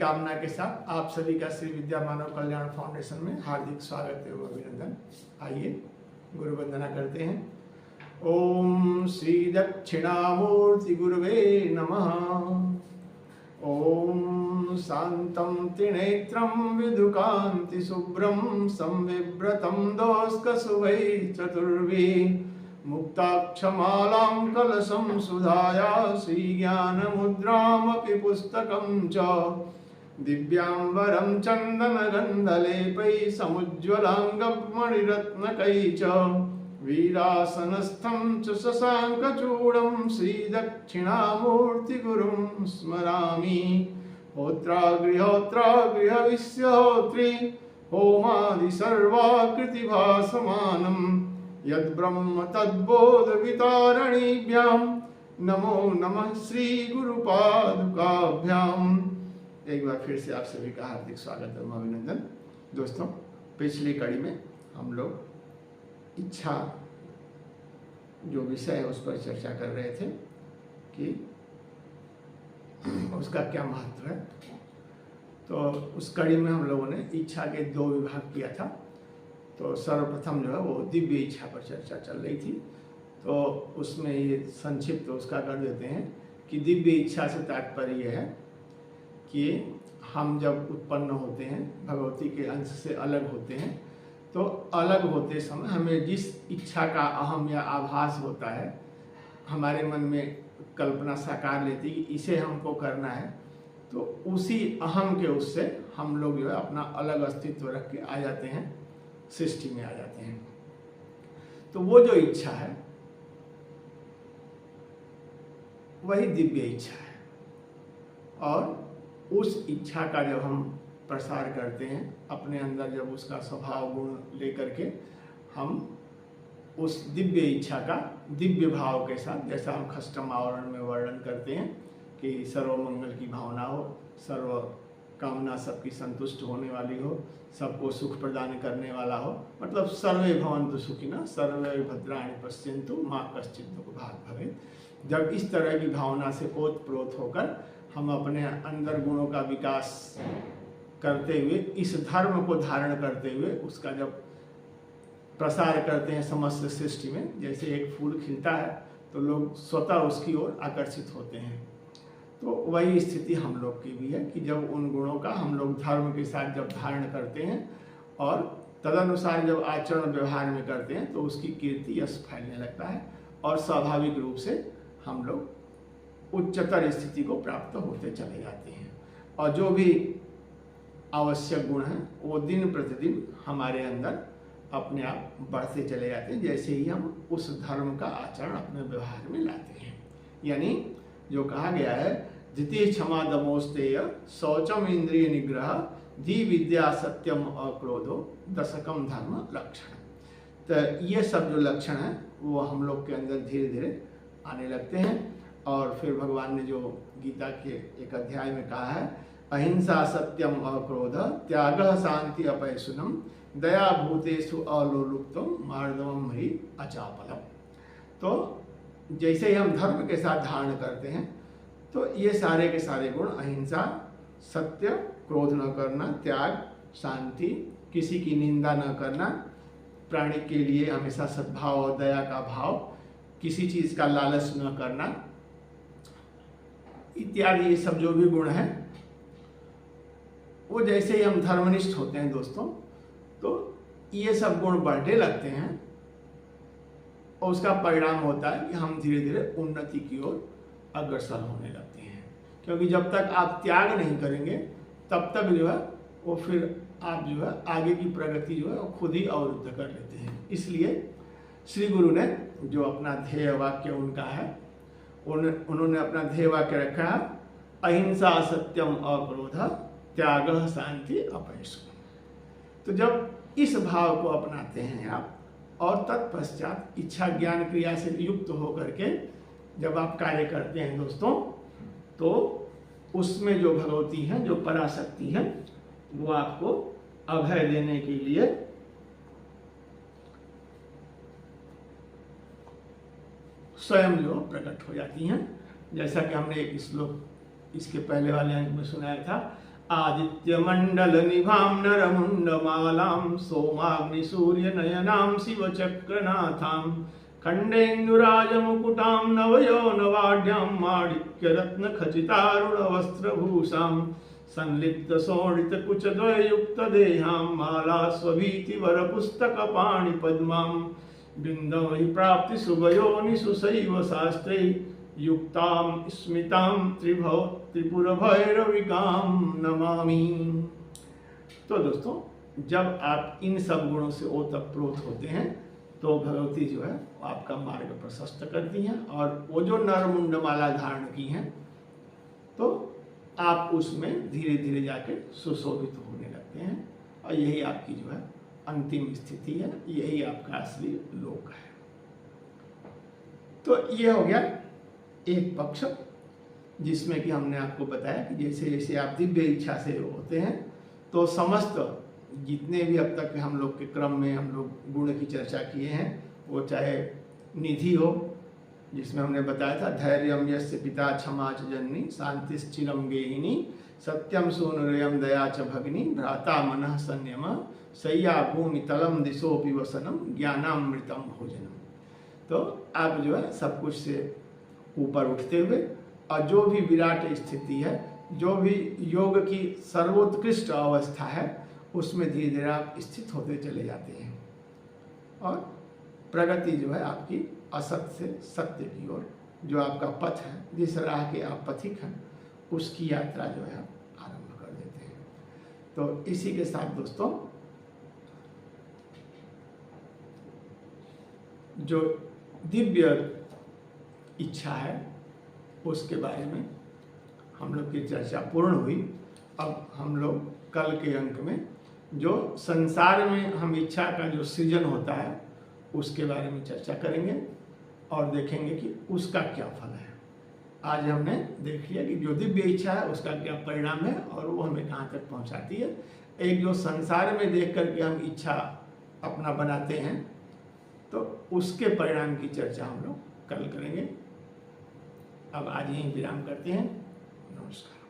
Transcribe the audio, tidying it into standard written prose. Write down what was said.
कामना के साथ आप सभी का श्री विद्या मानव कल्याण फाउंडेशन में हार्दिक स्वागत एवं अभिनंदन। आइए गुरु वंदना करते हैं। ओम श्री दक्षिणामूर्ति गुरुवे नमः। ओम शांतं त्रिनेत्रं विदुकांति शुभ्रं संविव्रतं दोष्कशुभै चतुर्भिः मुक्ताक्षमालां कलशं सुधाया श्रीज्ञानमुद्रामपि पुस्तकं च दिव्यांबरं चन्दनगन्धलेपैः समुज्ज्वलाङ्गमणिरत्नकैः च वीरासनस्थं च शशाङ्कचूडं श्रीदक्षिणामूर्तिगुरुं स्मरामि। होत्रागृहोत्रागृहविश्यहोत्री होमादि सर्वाकृतिभासमानम् यद्ब्रह्म तद्बोधवितारणीभ्यां नमो नमः श्री गुरुपादुकाभ्याम। एक बार फिर से आप सभी का हार्दिक स्वागत एवं अभिनंदन। दोस्तों, पिछली कड़ी में हम लोग इच्छा जो विषय है उस पर चर्चा कर रहे थे कि उसका क्या महत्व है। तो उस कड़ी में हम लोगों ने इच्छा के दो विभाग किया था। तो सर्वप्रथम जो है वो दिव्य इच्छा पर चर्चा चल रही थी। तो उसमें ये संक्षिप्त उसका कर देते हैं कि दिव्य इच्छा से तात्पर्य है कि हम जब उत्पन्न होते हैं भगवती के अंश से अलग होते हैं, तो अलग होते समय हमें जिस इच्छा का अहम या आभास होता है, हमारे मन में कल्पना साकार लेती है कि इसे हमको करना है, तो उसी अहम के उससे हम लोग जो है अपना अलग अस्तित्व रख के आ जाते हैं, सृष्टि में आ जाते हैं। तो वो जो इच्छा है वही दिव्य इच्छा है। और उस इच्छा का जब हम प्रसार करते हैं अपने अंदर, जब उसका स्वभाव गुण लेकर के हम उस दिव्य इच्छा का दिव्य भाव के साथ, जैसा हम खष्टम आवरण में वर्णन करते हैं कि सर्वमंगल की भावना हो, सर्व कामना सबकी संतुष्ट होने वाली हो, सबको सुख प्रदान करने वाला हो, मतलब सर्वे भवन्तु सुखिनः सर्वे भद्राणि पश्यन्तु माँ कश्चित् दुःखभाग् भवेत्। जब इस तरह की भावना से ओतप्रोत होकर हम अपने अंदर गुणों का विकास करते हुए, इस धर्म को धारण करते हुए उसका जब प्रसार करते हैं समस्त सृष्टि में, जैसे एक फूल खिलता है तो लोग स्वतः उसकी ओर आकर्षित होते हैं। तो वही स्थिति हम लोग की भी है कि जब उन गुणों का हम लोग धर्म के साथ जब धारण करते हैं और तदनुसार जब आचरण व्यवहार में करते हैं, तो उसकी कीर्ति यश फैलने लगता है और स्वाभाविक रूप से हम लोग उच्चतर स्थिति को प्राप्त होते चले जाते हैं। और जो भी आवश्यक गुण हैं वो दिन प्रतिदिन हमारे अंदर अपने आप बढ़ते चले जाते हैं, जैसे ही हम उस धर्म का आचरण अपने व्यवहार में लाते हैं। यानी जो कहा गया है, धृति क्षमा दमोस्तेय शौचम इंद्रिय निग्रह धी विद्या सत्यम अक्रोधो दशकम धर्म लक्षण। तो ये सब जो लक्षण हैं वो हम लोग के अंदर धीरे धीरे आने लगते हैं। और फिर भगवान ने जो गीता के एक अध्याय में कहा है, अहिंसा सत्यम अक्रोध त्यागः शांति अपैशुनम दया भूतेषु अलोलुप्तम मार्दवम हि अचापलम। तो जैसे ही हम धर्म के साथ धारण करते हैं तो ये सारे के सारे गुण, अहिंसा, सत्य, क्रोध न करना, त्याग, शांति, किसी की निंदा न करना, प्राणी के लिए हमेशा सद्भाव और दया का भाव, किसी चीज़ का लालच न करना इत्यादि, ये सब जो भी गुण हैं वो जैसे ही हम धर्मनिष्ठ होते हैं दोस्तों, तो ये सब गुण बढ़ने लगते हैं और उसका परिणाम होता है कि हम धीरे धीरे उन्नति की ओर अग्रसर होने लगते हैं। क्योंकि जब तक आप त्याग नहीं करेंगे तब तक जो है वो फिर आप जो है आगे की प्रगति जो है वो खुद ही अवरुद्ध कर लेते हैं। इसलिए श्री गुरु ने जो अपना ध्येय वाक्य उनका है, उन्होंने अपना ध्येय वाक्य रखा है, अहिंसा सत्यम अक्रोध त्यागः शांति अपैशुनम। तो जब इस भाव को अपनाते हैं आप और तत्पश्चात इच्छा ज्ञान क्रिया से युक्त होकर के जब आप कार्य करते हैं दोस्तों, तो उसमें जो भगवती हैं, जो पराशक्ति हैं, वो आपको अभय देने के लिए स्वयं जो प्रकट हो जाती हैं। जैसा कि हमने एक श्लोक इसके पहले वाले अंक में सुनाया था, आदित्यमण्डलनिभां नरमुण्डमालां सोमाग्निसूर्यनयनां शिवचक्रनाथां खण्डेन्दुराजमुकुटां नवयौनवाढ्यां माणिक्यरत्नखचितारुणवस्त्रभूषां संलिप्तशोणितकुचद्वययुक्तदेहां मालास्वभीतिवरपुस्तकपाणिपद्मां बिन्दौ हि प्राप्तिसुभयोनिषु शैव शास्त्रे युक्तां स्मितां त्रिपुरभैरविकां नमामि। तो दोस्तों, जब आप इन सब गुणों से ओतप्रोत होते हैं तो भगवती जो है आपका मार्ग प्रशस्त करती हैं, और वो जो नरमुंडमाला धारण की हैं तो आप उसमें धीरे धीरे जाके सुशोभित होने लगते हैं, और यही आपकी जो है अंतिम स्थिति है, यही आपका असली लोक है। तो ये हो गया एक पक्ष, जिसमें कि हमने आपको बताया कि जैसे जैसे आप दिव्य इच्छा से होते हैं तो समस्त जितने भी अब तक हम लोग के क्रम में हम लोग गुण की चर्चा किए हैं, वो चाहे निधि हो, जिसमें हमने बताया था धैर्यम यस्य पिता क्षमा च जननी शांतिश्चिरम गेहिनी सत्यम सूनुरयम दया च भगिनी भ्राता मनः संयम शय्या भूमि तलम दिशोपि वसनम ज्ञानामृतम भोजनम। तो आप जो है सब कुछ से ऊपर उठते हुए, और जो भी विराट स्थिति है, जो भी योग की सर्वोत्कृष्ट अवस्था है, उसमें धीरे धीरे आप स्थित होते चले जाते हैं, और प्रगति जो है आपकी असत्य से सत्य की ओर, जो आपका पथ है, जिस राह के आप पथिक हैं, उसकी यात्रा जो है आप आरंभ कर देते हैं। तो इसी के साथ दोस्तों, जो दिव्य इच्छा है उसके बारे में हम लोग की चर्चा पूर्ण हुई। अब हम लोग कल के अंक में जो संसार में हम इच्छा का जो सृजन होता है उसके बारे में चर्चा करेंगे, और देखेंगे कि उसका क्या फल है। आज हमने देख लिया कि जो दिव्य इच्छा है उसका क्या परिणाम है, और वो हमें कहाँ तक पहुँचाती है। एक जो संसार में देख करके हम इच्छा अपना बनाते हैं, तो उसके परिणाम की चर्चा हम लोग कल करेंगे। अब आज यहीं विराम करते हैं। नमस्कार।